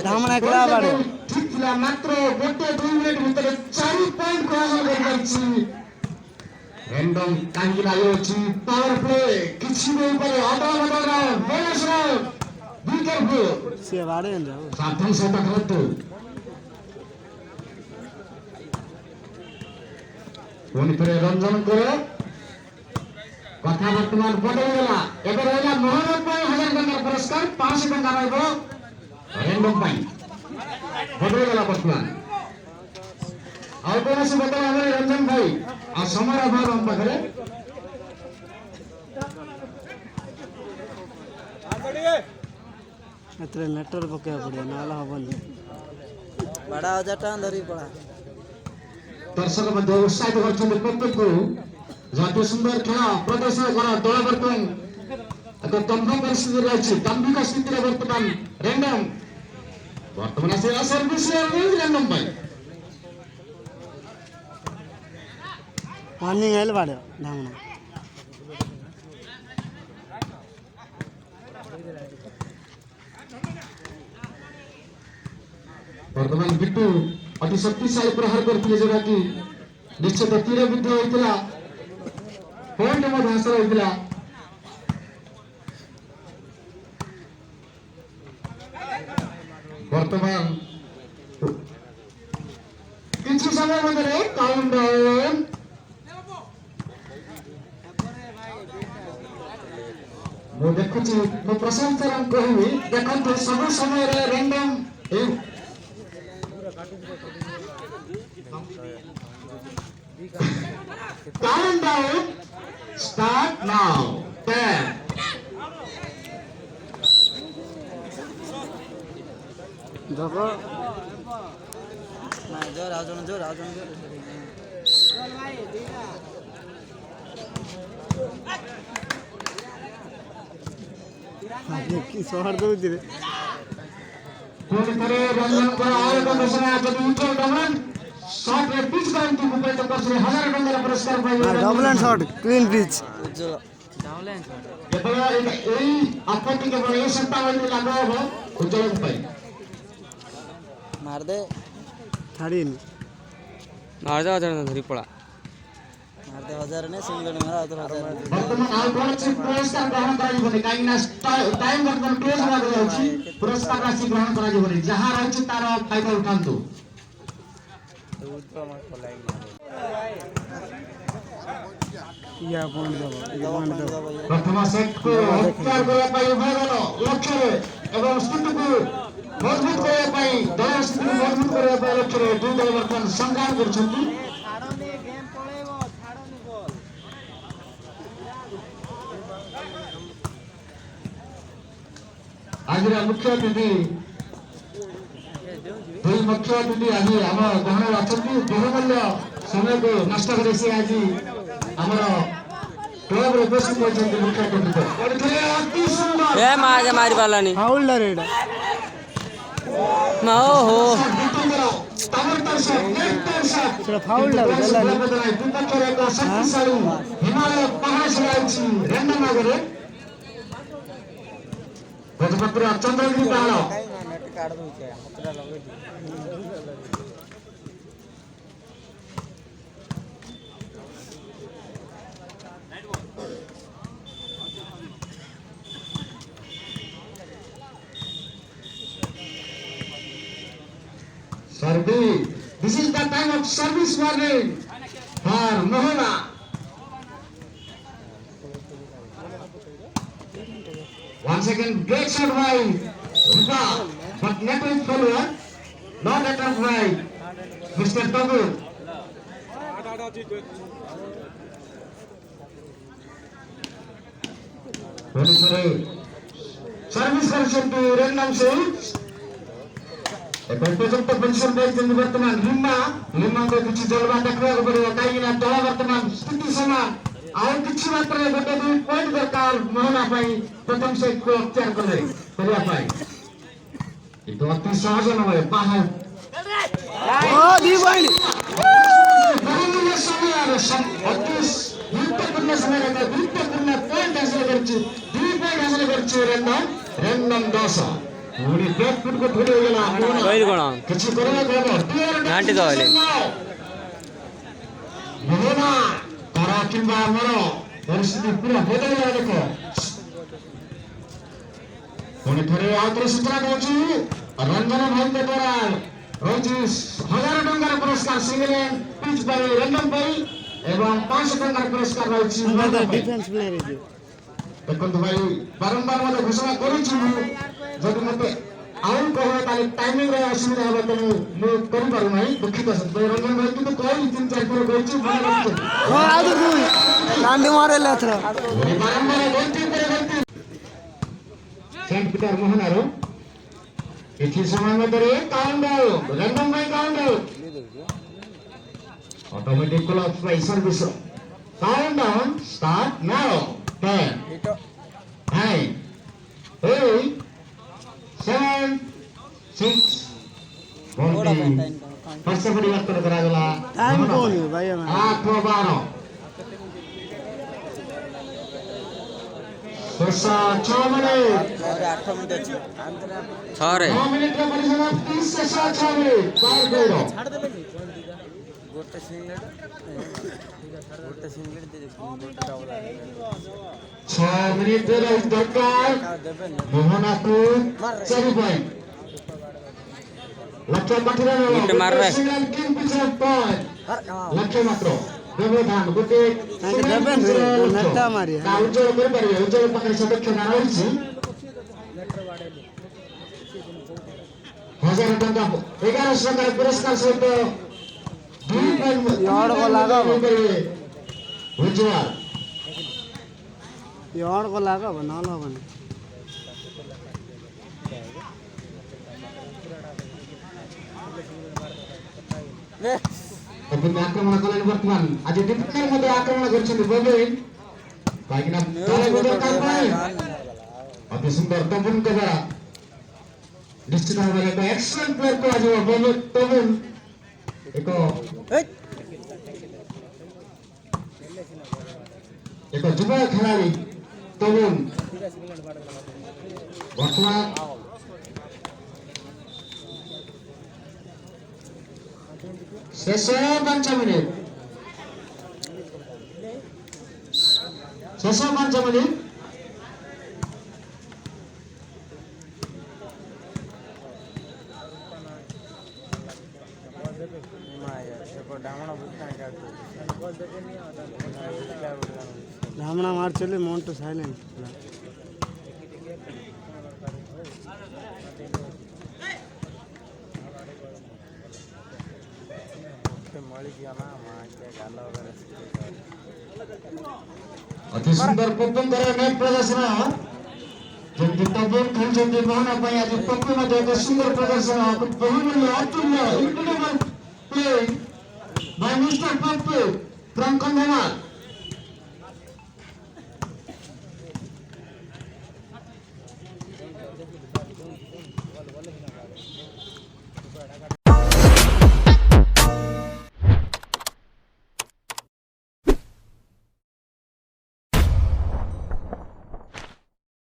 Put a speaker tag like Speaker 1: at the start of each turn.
Speaker 1: ଧାମଣା ଏକଲା ବାଡ଼େ
Speaker 2: ଠିକ ଥିଲା ମାତ୍ର ଗୋଟେ 2 ମିନିଟ ଭିତରେ 4 ପଏଣ୍ଟ ହାସଲ କରିପାରିଛି ରେଣ୍ଡମ କାହିଁକି ଲାଗିଅଛି ପାୱାର ପ୍ଲେ କିଛି ବି ହେଇପାରେ ଅଦଳ ବଦଳ ବୋନସ୍ ରାଉଣ୍ଡ ବି କେୟାରଫୁଲ
Speaker 1: ସିଏ ବାଡ଼େ
Speaker 2: ସାବଧାନ ସହିତ ଖେଳନ୍ତୁ ପୁଣି ଥରେ ରଞ୍ଜନଙ୍କର କଥା ବର୍ତ୍ତମାନ ବଦଳିଗଲା ଏବେ ରହିଲା ମୋହନ ପାଇଁ 1000 ଟଙ୍କାର ପୁରସ୍କାର 500 ଟଙ୍କା ରହିବ ରେଣ୍ଡମ ପାଇଁ ବଦଳିଗଲା ବର୍ତ୍ତମାନ ଆଉ କୌଣସି ବଦଳ ହେବନି ରଞ୍ଜନ ଭାଇ ଆଉ ସମୟ ଅଭାବ ଆମ ପାଖରେ
Speaker 1: ଏଥିରେ ନେଟୱାର୍କ ପକେଇବା ପଡ଼ିବ ନହେଲେ ହବନି ବାଡ଼ା 1000 ଟଙ୍କା ଧରିକି ପଳା
Speaker 2: ଦର୍ଶକ ମଧ୍ୟ ଉତ୍ସାହିତ କରିଛନ୍ତି ପ୍ରତ୍ୟେକକୁ ଅତି ସୁନ୍ଦର ଖେଳ ପ୍ରଦର୍ଶନ କର ଦଳ ବର୍ତ୍ତମାନ ଏକ ଦମ୍ଭ ପରିସ୍ଥିତିରେ ରହିଛି ଦମ୍ଭିକ ସ୍ଥିତିରେ ବର୍ତ୍ତମାନ ରେଣ୍ଡମ ବର୍ତ୍ତମାନ ଆସିଲା ସର୍ଭିସ ରେଣ୍ଡମ ପାଇଁ
Speaker 1: ୱାର୍ଣ୍ଣିଂ ହେଲେ ବାଡ଼େ ଧାମଣା
Speaker 2: ବର୍ତ୍ତମାନ ବିଟୁ ଅତି ଶକ୍ତିଶାଳୀ ପ୍ରହାର କରିଥିଲେ ଯେଉଁଟାକି ନିଶ୍ଚିତ ତୀର ବିଦ୍ଧ ହୋଇଥିଲା ପଏଣ୍ଟ ମଧ୍ୟ ହାସଲ ହୋଇଥିଲା ବର୍ତ୍ତମାନ କିଛି ସମୟ ମଧ୍ୟରେ କାଉଣ୍ଟଡାଉନ୍ ମୁଁ ଦେଖୁଛି ମୁଁ ପ୍ରଶାନ୍ତ ସାରଙ୍କୁ କହିବି ଦେଖନ୍ତୁ ସବୁ ସମୟରେ ରେଣ୍ଡମ countdown start now 10
Speaker 1: देखो ना जोर आजन जोर देखी शहर दउछि रे
Speaker 2: पुणी थरे रंजन को और एक घोषणा जदि उठो डबल शॉट रे पिच करंती मुंबई तो करसे 1000 टंका पुरस्कार पाइबे
Speaker 1: double and shot clean pitch
Speaker 2: double and shot केवल एई आपत्ति केवल ए सट्टा वाली लागो हो उज्जवल पाई
Speaker 1: मार दे थाड़ी मार दे 1000 धरी पड़ा मार दे 1000 ने सिंगल मारा 1000
Speaker 2: वर्तमान आउ कोन से पुरस्कार ग्रहण कराई बने काई ना टाइम वर्तमान क्लोज हो जाउछि पुरस्कार राशि ग्रहण करा जबनी जहां रहछि तार फायदा उठांतु
Speaker 1: या पॉइंट दबो
Speaker 2: प्रथम सेट को हत्या କରିବା ପାଇଁ ଉଭୟର ଲକ୍ଷ୍ୟରେ ଏବଂ ସ୍ଥିତିକୁ ମଜବୁତ କରିବା ପାଇଁ ଦଳ ସ୍ଥିତିକୁ ମଜବୁତ କରିବା ପାଇଁ ଲକ୍ଷ୍ୟରେ ଦୁଇ ଦଳ ବର୍ତ୍ତମାନ ସଂଗ୍ରାମ କରୁଛନ୍ତି ଆଜିର ମୁଖ୍ୟ ଅତିଥି ଦୁଇ ମୁଖ୍ୟ ଅତିଥି ଆଜି ଆମ ଗହଣରେ ଅଛନ୍ତି ବହୁମୂଲ୍ୟ ସମୟକୁ ନଷ୍ଟ କରି ସେ ଆଜି ଆମର କ୍ଲବରେ ଉପସ୍ଥିତ ହୋଇଛନ୍ତି ମୁଖ୍ୟ ଅତିଥି ଅତି ସୁନ୍ଦର
Speaker 1: ए मागे मारी पालानी फाउल रे एटा ना हो
Speaker 2: ତାମର ଶଟ ନେକ୍ଟର ଶଟ
Speaker 1: ସେଟା ଫାଉଲ ଲାଗଲା
Speaker 2: ବିପକ୍ଷରେ ଏକ ଶକ୍ତିଶାଳୀ ହିମାଳୟ ପାହାଡ଼ ସରାଇଛି ରେଣ୍ଡମ ଆଗରେ ଗଜପତିର ଚନ୍ଦ୍ରଗିରି ପାହାଡ଼
Speaker 1: नेट काट दउछि हतरा लगै
Speaker 2: Service. This is the time of service warning for Mohana. Once again, great shot by Rupa, but net with follower, not attempt by Mr. Tabu. Service correction to random sales. उपयुक्त position पाइछन् वर्तमान लिम्बाको किछि जलवा देखबाको पडियो काहेकि ना दल वर्तमान स्थिति समान आउ किछि मात्र गोटे 2 पॉइंट दरकार मोहना पई प्रथम सेट को अख्तियार करिया पाई किंतु अति सहज न भए बाहर
Speaker 1: ओ 2 पॉइंट
Speaker 2: बहुमूल्य समय अति गुरुत्वपूर्ण समय गुरुत्वपूर्ण पॉइंट हासिल गर्छु 2 पॉइंट हासिल गर्छु रैंडम 10 ପୁଣି ବ୍ୟାକ୍ ଫୁଟକୁ ଧରି ହୋଇଗଲା
Speaker 1: କହିଲି କ'ଣ
Speaker 2: କିଛି କରିବାକୁ ହେବ
Speaker 1: ଘାଣ୍ଟି ତ ହେଲେ
Speaker 2: ମୋହନା କର କିମ୍ବା ଆମର ପରିସ୍ଥିତି ପୁରା ବଦଳିଲା ଦେଖ ପୁଣି ଥରେ ଆଉ ଥରେ ସୂଚନା ଦଉଛି ରଞ୍ଜନ ଭାଇଙ୍କ ଦ୍ୱାରା ରହିଛି 1000 ଟଙ୍କାର ପୁରସ୍କାର ସିଙ୍ଗଲ ପିଚ୍ ପାଇଁ ରଞ୍ଜନ ପାଇଁ ଏବଂ 500 ଟଙ୍କାର ପୁରସ୍କାର ରହିଛି ଦେଖନ୍ତୁ ଭାଇ ବାରମ୍ବାର ମୋତେ ଘୋଷଣା କରୁଛି ମୁଁ ଯଦି ମୋତେ ଆଉ କହିବେ ତାହେଲେ ଟାଇମିଂରେ ଅସୁବିଧା ହେବ ତେଣୁ ମୁଁ କରିପାରୁନାହିଁ ଦୁଃଖିତ ରଞ୍ଜନ ଭାଇ କିନ୍ତୁ କହିଲି 3-4 ଥର କହିଛି ବାରମ୍ବାର ଗଲତି ଉପରେ ଗଲତି ସେଣ୍ଟ ପିଟର ମୋହନାରୁ କିଛି ସମୟ ମଧ୍ୟରେ କାଉଣ୍ଟ ଆଉଟ୍ ରଞ୍ଜନ ଭାଇ count out automatic clutch Bai service count down start now 10 9 8 7 6 ବର୍ଷ ପରିବର୍ତ୍ତନ କରାଗଲା 8-12 ଶେଷ 6 ମିନିଟ୍
Speaker 1: 6ରେ
Speaker 2: 9 ମିନିଟ୍ର ପରିସମାପ୍ତି ଶେଷ 6 ମିନିଟ୍
Speaker 1: ଗୋଟେ ସିଙ୍ଗଲେଟ୍
Speaker 2: 6 ମିନିଟ୍ରେ ଦରକାର ମୋହନାକୁ 4 ପଏଣ୍ଟ ଲକ୍ଷ୍ୟ ପାଠିରେ ଲକ୍ଷ୍ୟ ମାତ୍ର ବ୍ୟବଧାନ ଗୋଟେ ଉଜ୍ଜଳ କରିପାରିବେ ଉଜ୍ଜଳ ପାଖରେ ସଦକ୍ଷତା ରହିଛି 1000 ଟଙ୍କା 1100 ଟଙ୍କାର ପୁରସ୍କାର ସହିତ 2 ପଏଣ୍ଟ ଉଜ୍ଜଳ
Speaker 1: ନହେଲେ ହବନି
Speaker 2: ଆକ୍ରମଣ କଲେଣି ବର୍ତ୍ତମାନ ଆଜି ଦୀପକାର ମଧ୍ୟ ଆକ୍ରମଣ କରିଛନ୍ତି ବୋଲିଂ କାହିଁକିନା ଅତି ସୁନ୍ଦର ତବୁନଙ୍କ ଦ୍ୱାରା ନିଶ୍ଚିତ ଭାବରେ ଏକ ଏକ୍ସେଲେଣ୍ଟ ପ୍ଲେୟର କୁହାଯିବ ତବୁନ ଏକ ଯୁବ ଖେଳାଳି ତବୁନ ବର୍ତ୍ତମାନ ଶେଷ 5 ମିନିଟ୍ ଶେଷ 5 ମିନିଟ୍
Speaker 1: ಬ್ರಾಹ್ಮಣ ಮಾಡ್ಸಲಿ ಮೌಂಟು ಸೈಲೆಂಟ್
Speaker 2: ଅତି ସୁନ୍ଦର ପପୁଙ୍କର ନେଟ୍ ପ୍ରଦର୍ଶନ ଯେମିତି ତବୁନ ଖେଳୁଛନ୍ତି ମୋହନା ପାଇଁ ଆଜି ପପୁ ମଧ୍ୟ ଏକ ସୁନ୍ଦର ପ୍ରଦର୍ଶନ ବହୁମୂଲ୍ୟ ଅତୁଲ୍ୟ incredible play by mister Pappu from Kandhamal